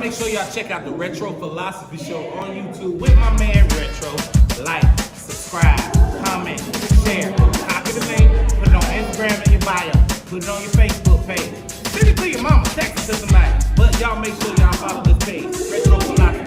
make sure y'all check out the Retro Philosophy Show on YouTube with my man Retro. Like, subscribe, comment, share, copy the link, put it on Instagram in your bio, put it on your Facebook page. Send it to your mama, text it to somebody. But y'all make sure y'all follow this page, Retro Philosophy.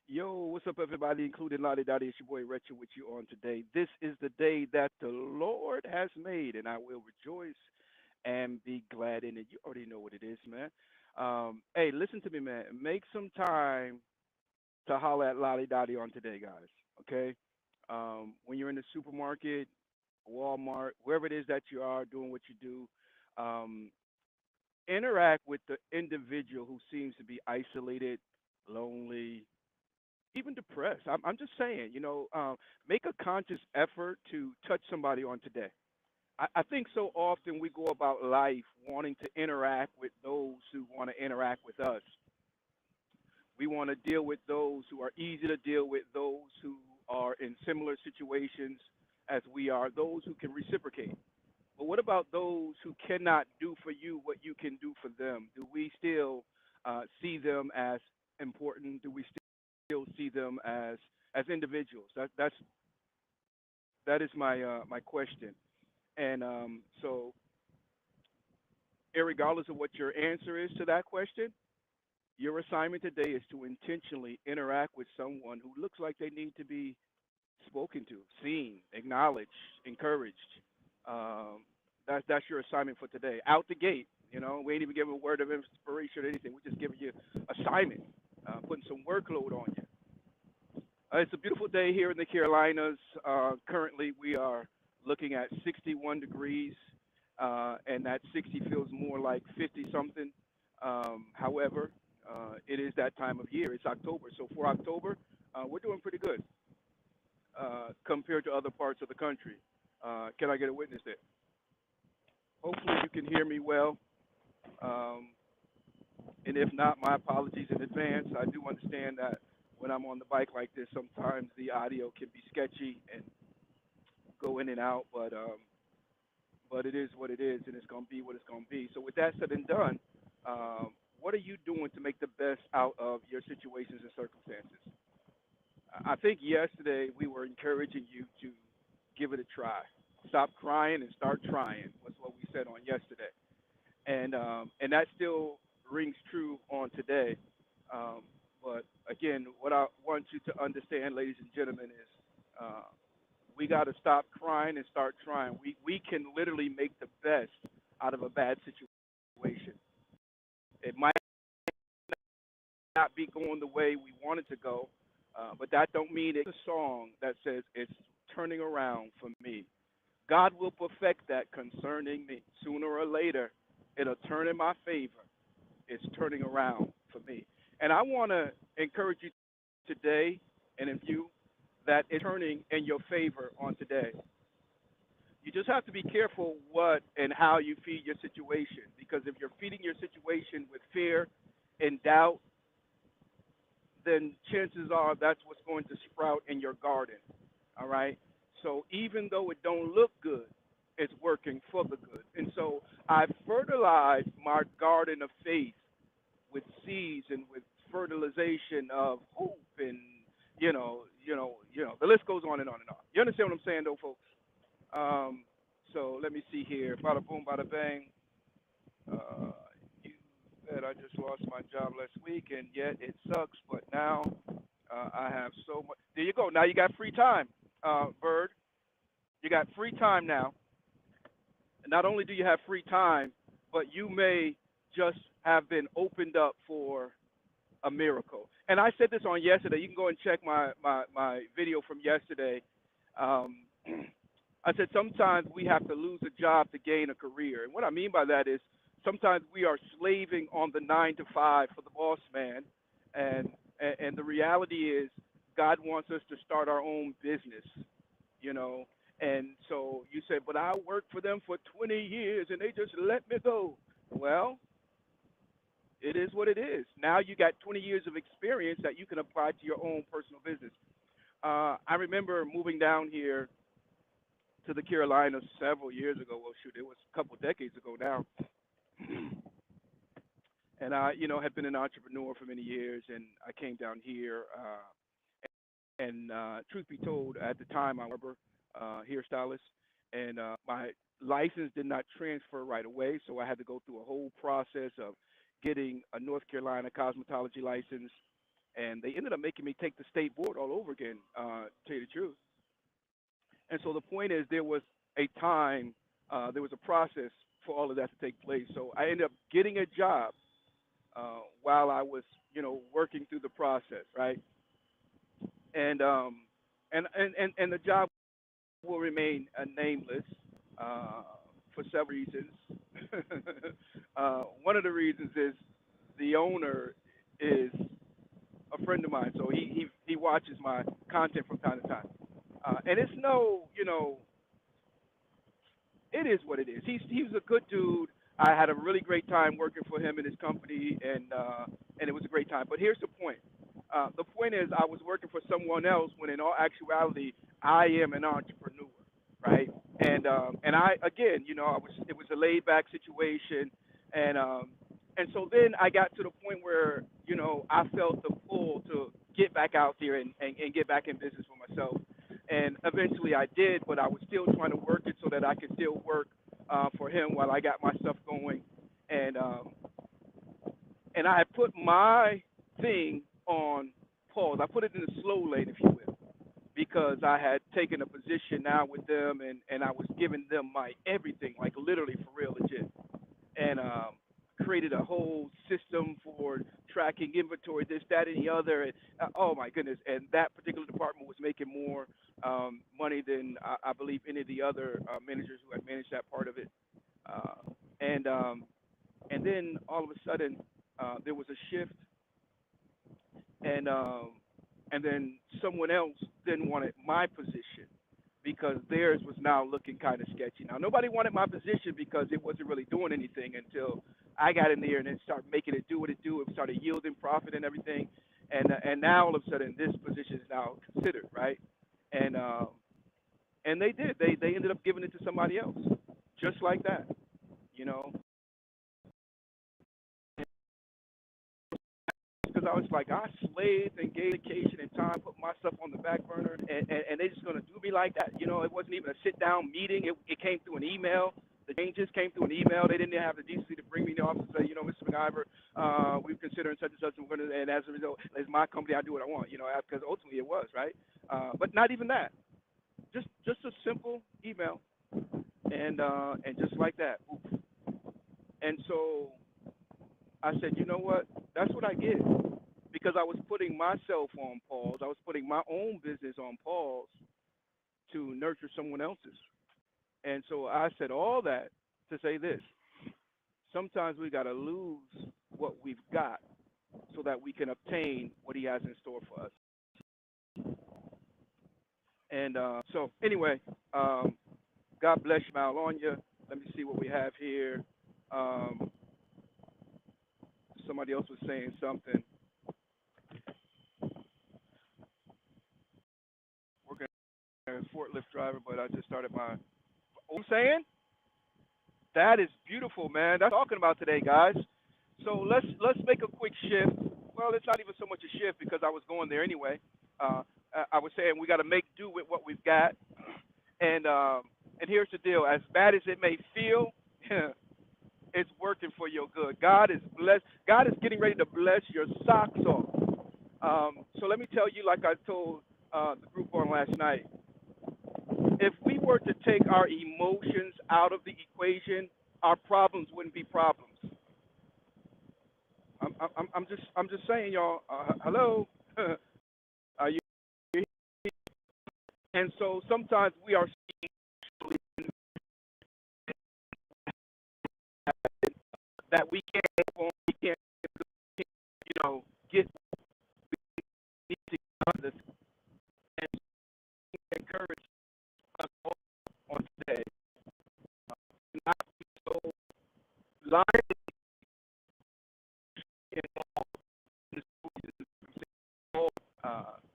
Yo, what's up, everybody, including Lottie Dottie? It's your boy Retro with you on today. This is the day that the Lord has made, and I will rejoice and be glad in it. You already know what it is, man. Hey, listen to me, man. Make some time to holler at Lottie Dottie on today, guys. Okay? When you're in the supermarket, Walmart, wherever it is that you are doing what you do, um, interact with the individual who seems to be isolated, lonely, even depressed. I'm just saying, make a conscious effort to touch somebody on today. I think so often we go about life wanting to interact with those who want to interact with us. We want to deal with those who are easy to deal with, those who are in similar situations as we are, those who can reciprocate. But what about those who cannot do for you what you can do for them? Do we still see them as important? Do we still see them as individuals? That is my question. And so, regardless of what your answer is to that question, your assignment today is to intentionally interact with someone who looks like they need to be spoken to, seen, acknowledged, encouraged. Um, that's your assignment for today. Out the gate, we ain't even giving a word of inspiration or anything. We're just giving you assignment, putting some workload on you. It's a beautiful day here in the Carolinas. Currently, we are looking at 61 degrees, and that 60 feels more like 50 something. However, it is that time of year. It's October. So for October, we're doing pretty good compared to other parts of the country. Can I get a witness there? Hopefully, you can hear me well. Um, and if not, my apologies in advance. I do understand that when I'm on the bike like this, sometimes the audio can be sketchy and go in and out, but it is what it is, and it's going to be what it's going to be. So with that said and done, what are you doing to make the best out of your situations and circumstances? I think yesterday we were encouraging you to give it a try. Stop crying and start trying was what we said on yesterday, and that still rings true on today. Um, but again, what I want you to understand, ladies and gentlemen, is we got to stop crying and start trying. We can literally make the best out of a bad situation. It might not be going the way we want it to go, but that don't mean it's a song that says it's turning around for me. God will perfect that concerning me. Sooner or later, it'll turn in my favor. It's turning around for me. And I want to encourage you today and in view that it's turning in your favor on today. You just have to be careful what and how you feed your situation, because if you're feeding your situation with fear and doubt, then chances are that's what's going to sprout in your garden. All right. So even though it don't look good, it's working for the good. And so I fertilized my garden of faith with seeds and with fertilization of hope, and the list goes on and on and on. You understand what I'm saying, though, folks? So let me see here. Bada boom, bada bang. Uh, you said I just lost my job last week, and yet it sucks. But now I have so much. There you go. Now you got free time, Bird. You got free time now. And not only do you have free time, but you may just have been opened up for a miracle. And I said this on yesterday. You can go and check my video from yesterday. Um, I said sometimes we have to lose a job to gain a career. And what I mean by that is sometimes we are slaving on the 9 to 5 for the boss man. And the reality is God wants us to start our own business, you know. And so you say, but I worked for them for 20 years and they just let me go. Well, it is what it is. Now you got 20 years of experience that you can apply to your own personal business. I remember moving down here to the Carolinas several years ago. Well, shoot, it was a couple decades ago now. And I, had been an entrepreneur for many years, and I came down here. And truth be told, at the time, I was a barber, hairstylist, and my license did not transfer right away, so I had to go through a whole process of getting a North Carolina cosmetology license, and they ended up making me take the state board all over again. To tell you the truth, and so the point is, there was a process for all of that to take place. So I ended up getting a job while I was, working through the process, right? And and the job will remain nameless for several reasons. One of the reasons is the owner is a friend of mine, so he watches my content from time to time, and it's no, it is what it is. He's a good dude. I had a really great time working for him and his company, and it was a great time. But here's the point. The point is, I was working for someone else when, in all actuality, I am an entrepreneur, right? And I, again, it was a laid back situation, and and so then I got to the point where, I felt the pull to get back out there and get back in business for myself. And eventually I did, but I was still trying to work it so that I could still work for him while I got my stuff going. And I had put my thing on pause. I put it in the slow lane, if you will, because I had taken a position now with them, and I was giving them my everything, like literally for real, legit. And created a whole system for tracking inventory, this, that, and the other. And oh my goodness! And that particular department was making more money than I believe any of the other managers who had managed that part of it. Uh, and and then all of a sudden there was a shift, and and then someone else then wanted my position because theirs was now looking kind of sketchy. Now nobody wanted my position because it wasn't really doing anything until I got in there and it started making it do what it do. It started yielding profit and everything, and now all of a sudden this position is now considered, right. And they did. They ended up giving it to somebody else, just like that, you know. Because I was like, I slaved and gave dedication and time, put myself on the back burner, and they just gonna do me like that. It wasn't even a sit down meeting. It came through an email. The changes came through an email. They didn't have the decency to bring me in the office and say, Mr. McIver, we're considering such and such, and and as a result, it's my company. I do what I want. Because ultimately it was right. But not even that. Just a simple email, and just like that. Oof. And so I said, you know what? That's what I get. Because I was putting myself on pause. I was putting my own business on pause to nurture someone else's. And so I said all that to say this. Sometimes we got to lose what we've got so that we can obtain what he has in store for us. And so anyway, God bless you, Mal on you. Let me see what we have here. Somebody else was saying something. Working as a forklift driver, but I just started my. What I'm saying? That is beautiful, man. That's what I'm talking about today, guys. So let's make a quick shift. Well, it's not even so much a shift because I was going there anyway. I was saying we got to make do with what we've got, and here's the deal: as bad as it may feel, it's working for your good. God is blessed. God is getting ready to bless your socks off. So let me tell you, like I told the group on last night, if we were to take our emotions out of the equation, our problems wouldn't be problems. I'm just saying, y'all. Hello, are you? And so sometimes we are that we can't, get need to get this and encourage us all on today. Not be so lying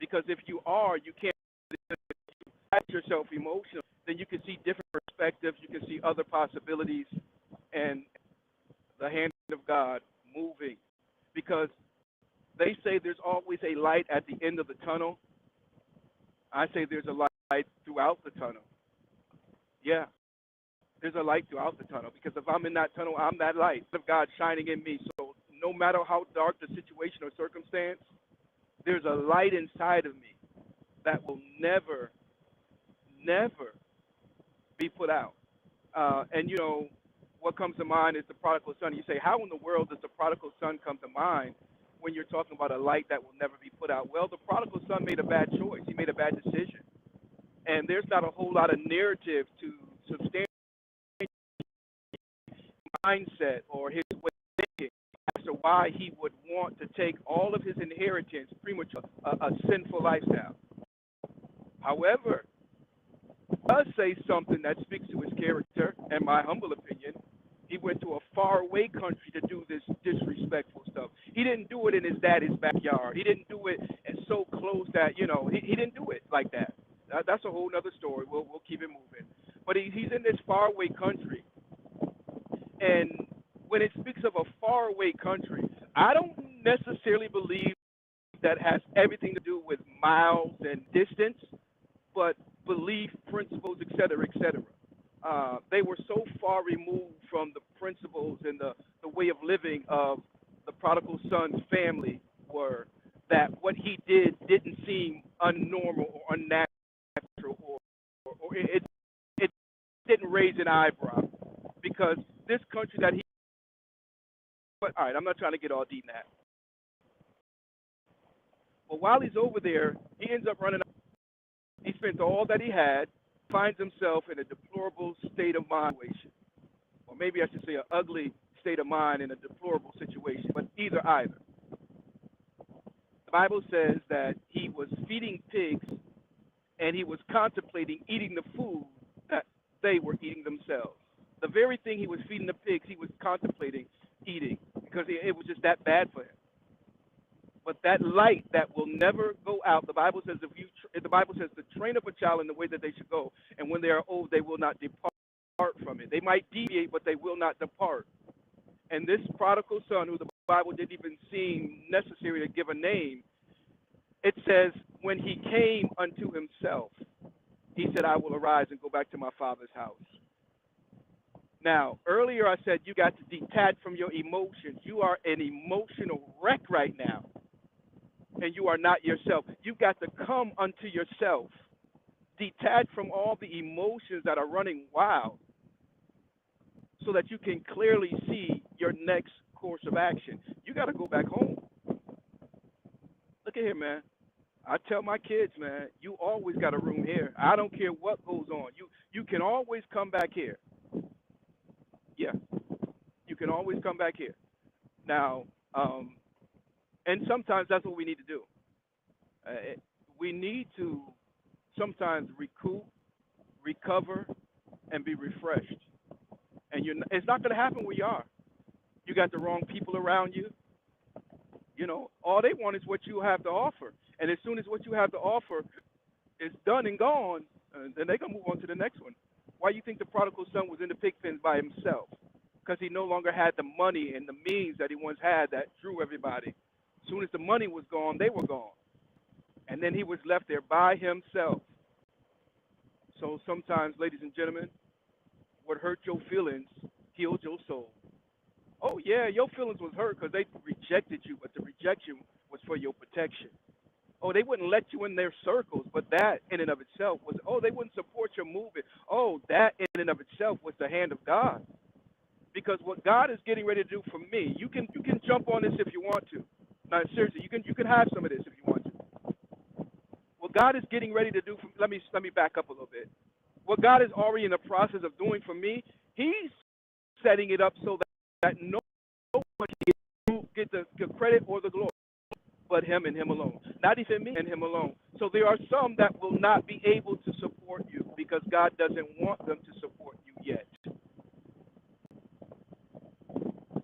because if you are, you can't attach yourself emotionally. then you can see different perspectives. You can see other possibilities, and the hand of God moving. Because they say there's always a light at the end of the tunnel. I say there's a light throughout the tunnel. Yeah, there's a light throughout the tunnel. Because if I'm in that tunnel, I'm that light of God shining in me. So no matter how dark the situation or circumstance, there's a light inside of me that will never, never be put out. And you know, what comes to mind is the prodigal son. You say, how in the world does the prodigal son come to mind when you're talking about a light that will never be put out? Well, the prodigal son made a bad choice. He made a bad decision. And there's not a whole lot of narrative to substantiate mindset or his way of thinking as to why he would want to take all of his inheritance premature, a sinful lifestyle. However, does say something that speaks to his character, in my humble opinion. He went to a faraway country to do this disrespectful stuff. He didn't do it in his daddy's backyard. He didn't do it so close that, you know, he didn't do it like that. That's a whole other story. We'll keep it moving. But he's in this faraway country. And when it speaks of a faraway country, I don't necessarily believe that has everything to do with miles and distance, but belief, principles, et cetera, et cetera. They were so far removed from the principles and the way of living of the prodigal son's family were that what he did didn't seem unnormal or unnatural or it didn't raise an eyebrow because this country that he but all right, I'm not trying to get all deep in that. But while he's over there, he ends up running. He spent all that he had, finds himself in a deplorable state of mind, or maybe I should say an ugly state of mind in a deplorable situation, but either. The Bible says that he was feeding pigs and he was contemplating eating the food that they were eating themselves. The very thing he was feeding the pigs, he was contemplating eating because it was just that bad for him. But that light that will never go out, the Bible says, the Bible says to train up a child in the way that they should go, and when they are old, they will not depart from it. They might deviate, but they will not depart. And this prodigal son, who the Bible didn't even seem necessary to give a name, it says, when he came unto himself, he said, I will arise and go back to my father's house. Now, earlier I said you got to detach from your emotions. You are an emotional wreck right now, and you are not yourself. You got to come unto yourself. Detach from all the emotions that are running wild so that you can clearly see your next course of action. You got to go back home. Look at here, man. I tell my kids, man, you always got a room here. I don't care what goes on. You can always come back here. Yeah, you can always come back here. Now, and sometimes that's what we need to do. We need to sometimes recoup, recover, and be refreshed. And it's not going to happen where you are. You got the wrong people around you. You know, all they want is what you have to offer. And as soon as what you have to offer is done and gone, then they're going to move on to the next one. Why do you think the prodigal son was in the pig pen by himself? Because he no longer had the money and the means that he once had that drew everybody. As soon as the money was gone, they were gone. And then he was left there by himself. So sometimes, ladies and gentlemen, what hurt your feelings healed your soul. Oh, yeah, your feelings was hurt because they rejected you, but the rejection was for your protection. Oh, they wouldn't let you in their circles, but that in and of itself was, oh, they wouldn't support your movement. Oh, that in and of itself was the hand of God. Because what God is getting ready to do for me, you can jump on this if you want to. No, seriously, you can have some of this if you want to. What God is getting ready to do for let me back up a little bit. What God is already in the process of doing for me, He's setting it up so that no one can get the credit or the glory, but Him and Him alone. Not even me and Him alone. So there are some that will not be able to support you because God doesn't want them to support you yet.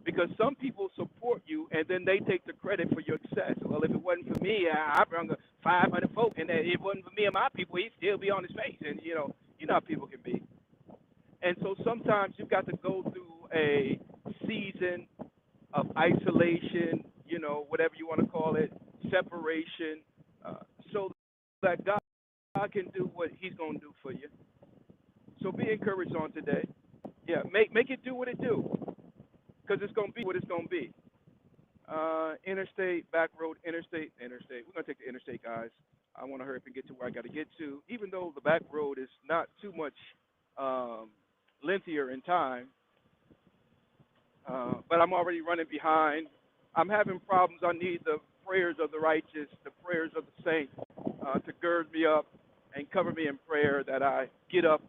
Because some people support you and then they take the credit for your success. Well, if it wasn't for me, I brought 500 folk, and if it wasn't for me and my people, he'd still be on his face. And, you know, You know how people can be. And so sometimes you've got to go through a season of isolation, whatever you want to call it, separation, so that God can do what He's going to do for you. So be encouraged on today. Yeah, make it do what it do, because it's going to be what it's going to be. Interstate, back road, interstate. We're gonna take the interstate, guys. I want to hurry up and get to where I got to get to. Even though the back road is not too much um, lengthier in time, but I'm already running behind. I'm having problems. I need the prayers of the righteous, the prayers of the saints, to gird me up and cover me in prayer that I get up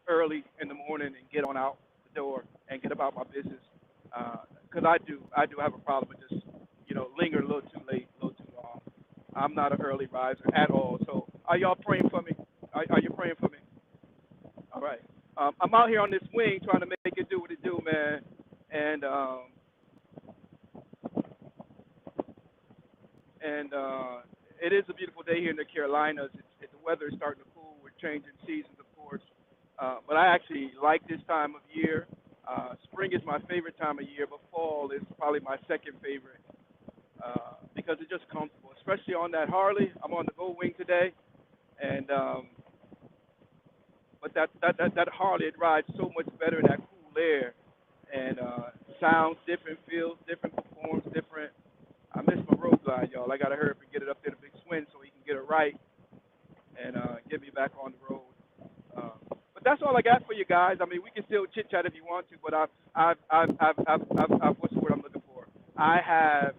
early in the morning and get on out the door and get about my business. Because I do have a problem with just, lingering a little too late, a little too long. I'm not an early riser at all. So are y'all praying for me? Are you praying for me? All right. I'm out here on this wing trying to make it do what it do, man. And it is a beautiful day here in the Carolinas. The weather is starting to cool. We're changing seasons, of course. But I actually like this time of year. Spring is my favorite time of year, but fall is probably my second favorite, because it's just comfortable, especially on that Harley. I'm on the Gold Wing today, and but that Harley, it rides so much better in that cool air, and sounds different, feels different, performs different. I miss my road glide, y'all. I gotta hurry up and get it up there to Big Swin so he can get it right and get me back on the road. But that's all I got for you guys. I mean, we can still chit chat if you want to, but I've what's the word I'm looking for? I have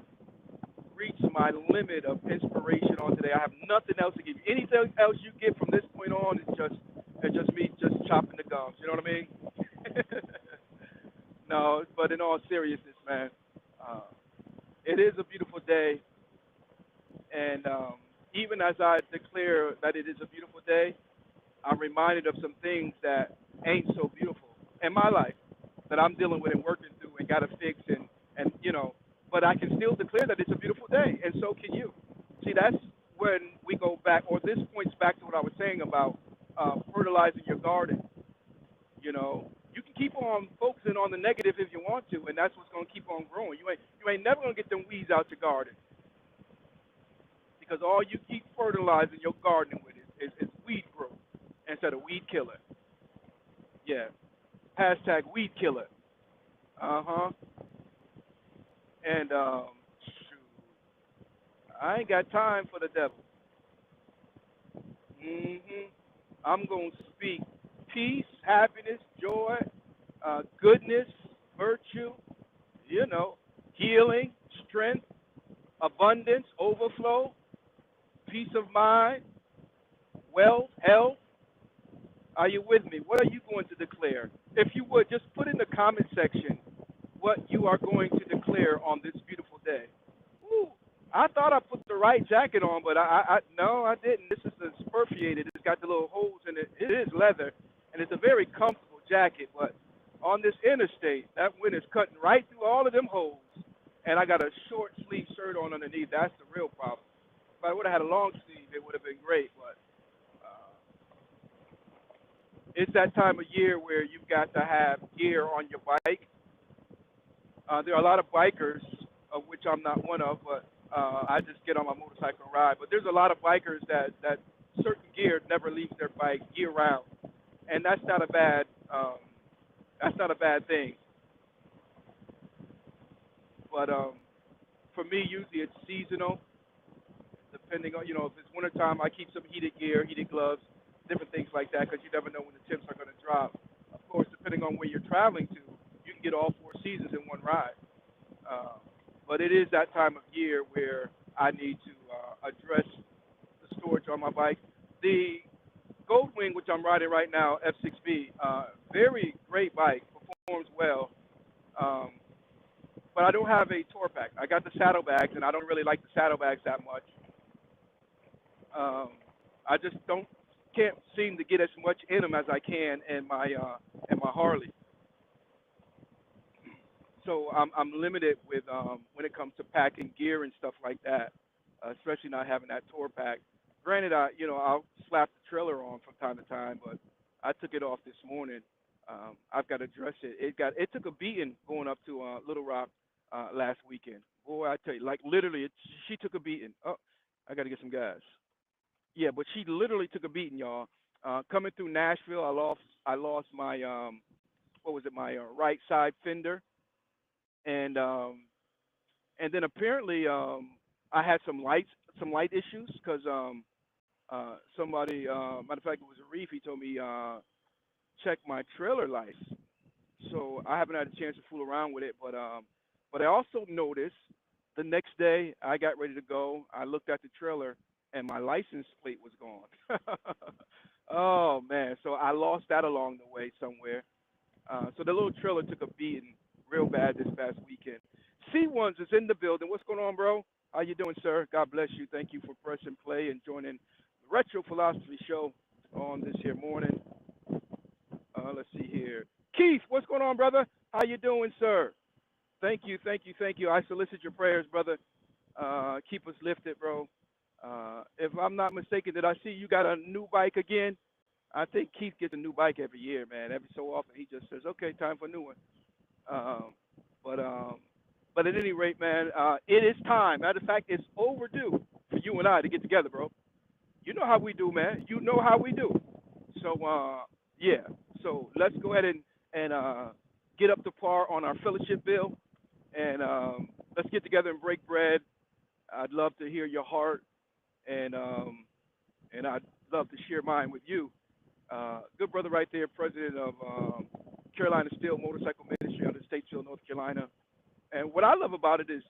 reached my limit of inspiration on today. I have nothing else to give you. Anything else you get from this point on is just me just chopping the gums. You know what I mean? No, but in all seriousness, man, uh, it is a beautiful day, and even as I declare that it is a beautiful day, I'm reminded of some things that ain't so beautiful in my life that I'm dealing with and working through and got to fix and but I can still declare that it's a beautiful day, and so can you. See, that's when we go back, or this points back to what I was saying about fertilizing your garden. You can keep on focusing on the negative if you want to, and that's what's going to keep on growing. You ain't never going to get them weeds out your garden, because all you keep fertilizing your garden with is weed growth instead of weed killer. Yeah. Hashtag weed killer. Uh huh. And shoot, I ain't got time for the devil. Hmm. I'm gonna speak peace, happiness, joy, goodness, virtue. Healing, strength, abundance, overflow, peace of mind, wealth, health. Are you with me? What are you going to declare? If you would, just put in the comment section what you are going to declare on this beautiful day. Ooh, I thought I put the right jacket on, but no, I didn't. This is a spurfiated. It's got the little holes in it. It is leather, and it's a very comfortable jacket. But on this interstate, that wind is cutting right through all of them holes, and I got a short sleeve shirt on underneath. That's the real problem. If I would have had a long sleeve, it would have been great. But it's that time of year where you've got to have gear on your bike. There are a lot of bikers, of which I'm not one of, but I just get on my motorcycle and ride. But there's a lot of bikers that certain gear never leaves their bike year round, and that's not a bad thing. But for me, usually it's seasonal, depending on if it's wintertime, I keep some heated gear, heated gloves, different things like that, because you never know when the temps are going to drop. Of course, depending on where you're traveling to, you can get all four seasons in one ride. Uh, but it is that time of year where I need to address the storage on my bike. The Goldwing, which I'm riding right now, F6B, very great bike, performs well. Um, but I don't have a tour pack. I got the saddlebags, and I don't really like the saddlebags that much. Um, I just can't seem to get as much in them as I can in my Harley. So I'm limited with when it comes to packing gear and stuff like that, especially not having that tour pack. Granted, I'll slap the trailer on from time to time, but I took it off this morning. I've got to address it. It took a beating going up to Little Rock last weekend. Boy, I tell you, like literally, she took a beating. Oh, I got to get some gas. Yeah, but she literally took a beating, y'all. Coming through Nashville, I lost my what was it, my right side fender, and then apparently I had some light issues because somebody, matter of fact, it was a reef. He told me check my trailer lights. So I haven't had a chance to fool around with it, but I also noticed the next day I got ready to go. I looked at the trailer and my license plate was gone. Oh man, so I lost that along the way somewhere. So the little trailer took a beating real bad this past weekend. C1s is in the building. What's going on, bro? How you doing, sir? God bless you. Thank you for pressing play and joining the Retro Philosophy Show on this here morning. Let's see here. Keith, what's going on, brother? How you doing, sir? Thank you, thank you, thank you. I solicit your prayers, brother. Keep us lifted, bro. If I'm not mistaken, did I see you got a new bike again? I think Keith gets a new bike every year, man. Every so often, he just says, "Okay, time for a new one." Um, but um, but at any rate, man, it is time. Matter of fact, it's overdue for you and I to get together, bro. You know how we do, man. You know how we do. So yeah. So let's go ahead and get up to par on our fellowship bill, and let's get together and break bread. I'd love to hear your heart, and I'd love to share mine with you. Good brother right there, president of Carolina Steel Motorcycle Ministry out of Statesville, North Carolina. And what I love about it is,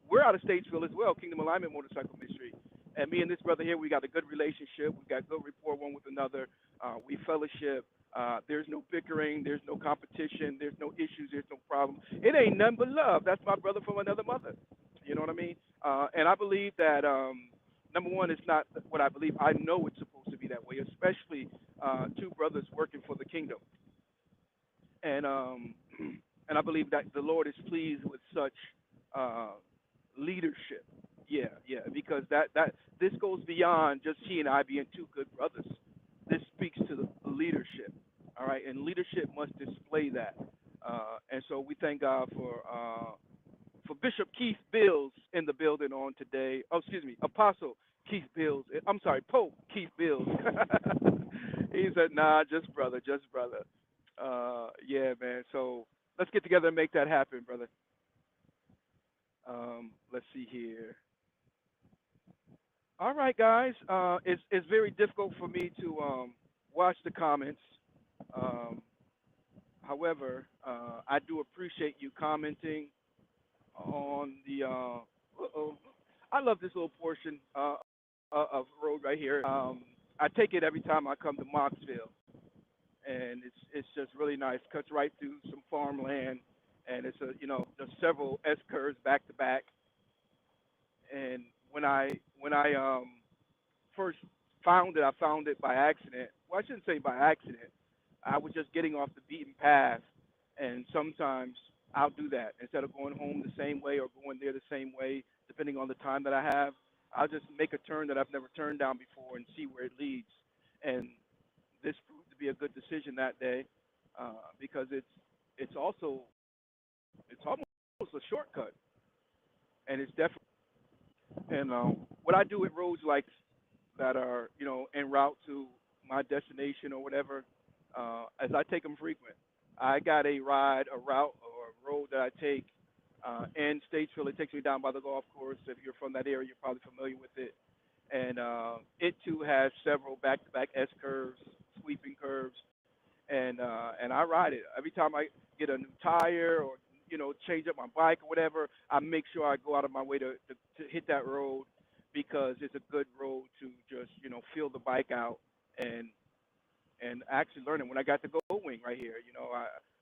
we're out of Statesville as well, Kingdom Alignment Motorcycle Ministry. And me and this brother here, we got a good relationship. We got good rapport one with another. We fellowship. There's no bickering. There's no competition. There's no issues. There's no problem. It ain't nothing but love. That's my brother from another mother. You know what I mean? And I believe that, number one, it's not what I believe. I know it's supposed to be that way, especially two brothers working for the kingdom. And and I believe that the Lord is pleased with such uh, leadership. Yeah, yeah, because that this goes beyond just he and I being two good brothers. This speaks to the leadership. All right, and leadership must display that. And so we thank God for Bishop Keith Bills in the building on today. Oh, excuse me, Apostle Keith Bills. I'm sorry, Pope Keith Bills. He said, "Nah, just brother, just brother." Yeah, man. So let's get together and make that happen, brother. Let's see here. All right, guys. It's very difficult for me to watch the comments. Um, however, I do appreciate you commenting on the. Uh-oh. I love this little portion of road right here. I take it every time I come to Moxville, and it's just really nice. Cuts right through some farmland, and it's there's several S curves back to back. And when I first found it, I found it by accident. Well, I shouldn't say by accident. I was just getting off the beaten path, and sometimes I'll do that instead of going home the same way or going there the same way, depending on the time that I have. I'll just make a turn that I've never turned down before and see where it leads. And this proved to be a good decision that day because it's almost a shortcut, and it's definitely. And what I do with roads like that are en route to my destination or whatever, as I take them frequent. I got a ride, a route, or a road that I take in Statesville. It takes me down by the golf course. If you're from that area, you're probably familiar with it. And it too has several back-to-back S curves, sweeping curves, and I ride it every time I get a new tire or change up my bike or whatever. I make sure I go out of my way to hit that road because it's a good road to just feel the bike out and actually learn it. When I got the Gold Wing right here,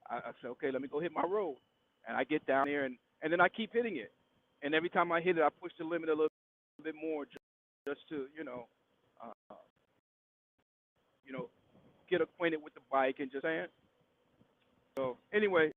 I said, okay, let me go hit my road, and I get down there and then I keep hitting it, and every time I hit it, I push the limit a little bit more just to uh, you know get acquainted with the bike and just saying. So anyway,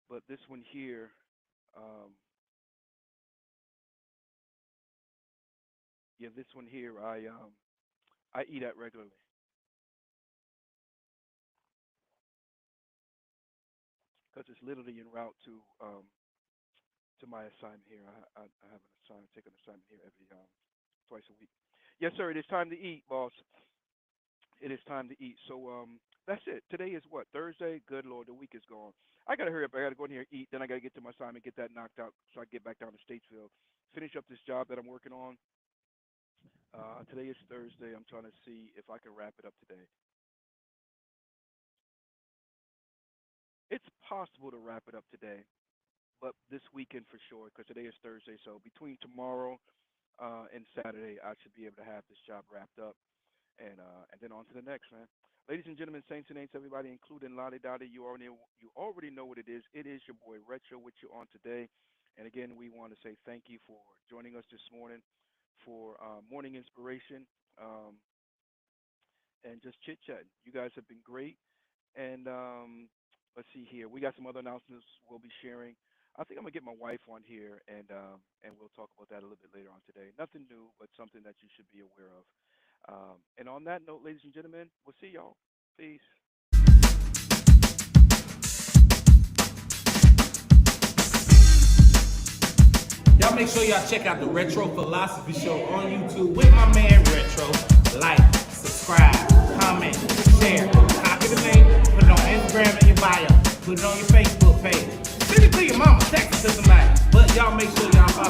but this one here, um, yeah, this one here, I eat at regularly because it's literally en route to my assignment here. I have an assignment, take an assignment here every twice a week. Yes, sir. It is time to eat, boss. It is time to eat. So that's it. Today is what, Thursday? Good Lord, the week is gone. I gotta hurry up. I gotta go in here and eat. Then I gotta get to my assignment, get that knocked out, so I get back down to Statesville, finish up this job that I'm working on. Today is Thursday. I'm trying to see if I can wrap it up today. It's possible to wrap it up today, but this weekend for sure, because today is Thursday. So between tomorrow and Saturday, I should be able to have this job wrapped up, and then on to the next, man. Ladies and gentlemen, saints and ain'ts, everybody, including Lottie Dottie, you already know what it is. It is your boy Retro with you on today, and again, we want to say thank you for joining us this morning for morning inspiration and just chit chatting. You guys have been great. And let's see here. We got some other announcements we'll be sharing. I think I'm gonna get my wife on here, and we'll talk about that a little bit later on today. Nothing new, but something that you should be aware of. And on that note, ladies and gentlemen, we'll see y'all. Peace. Y'all make sure y'all check out the Retro Philosophy Show on YouTube with my man Retro. Like, subscribe, comment, share, copy the link, put it on Instagram in your bio, put it on your Facebook page. Send it to your mama, text it to somebody. But y'all make sure y'all follow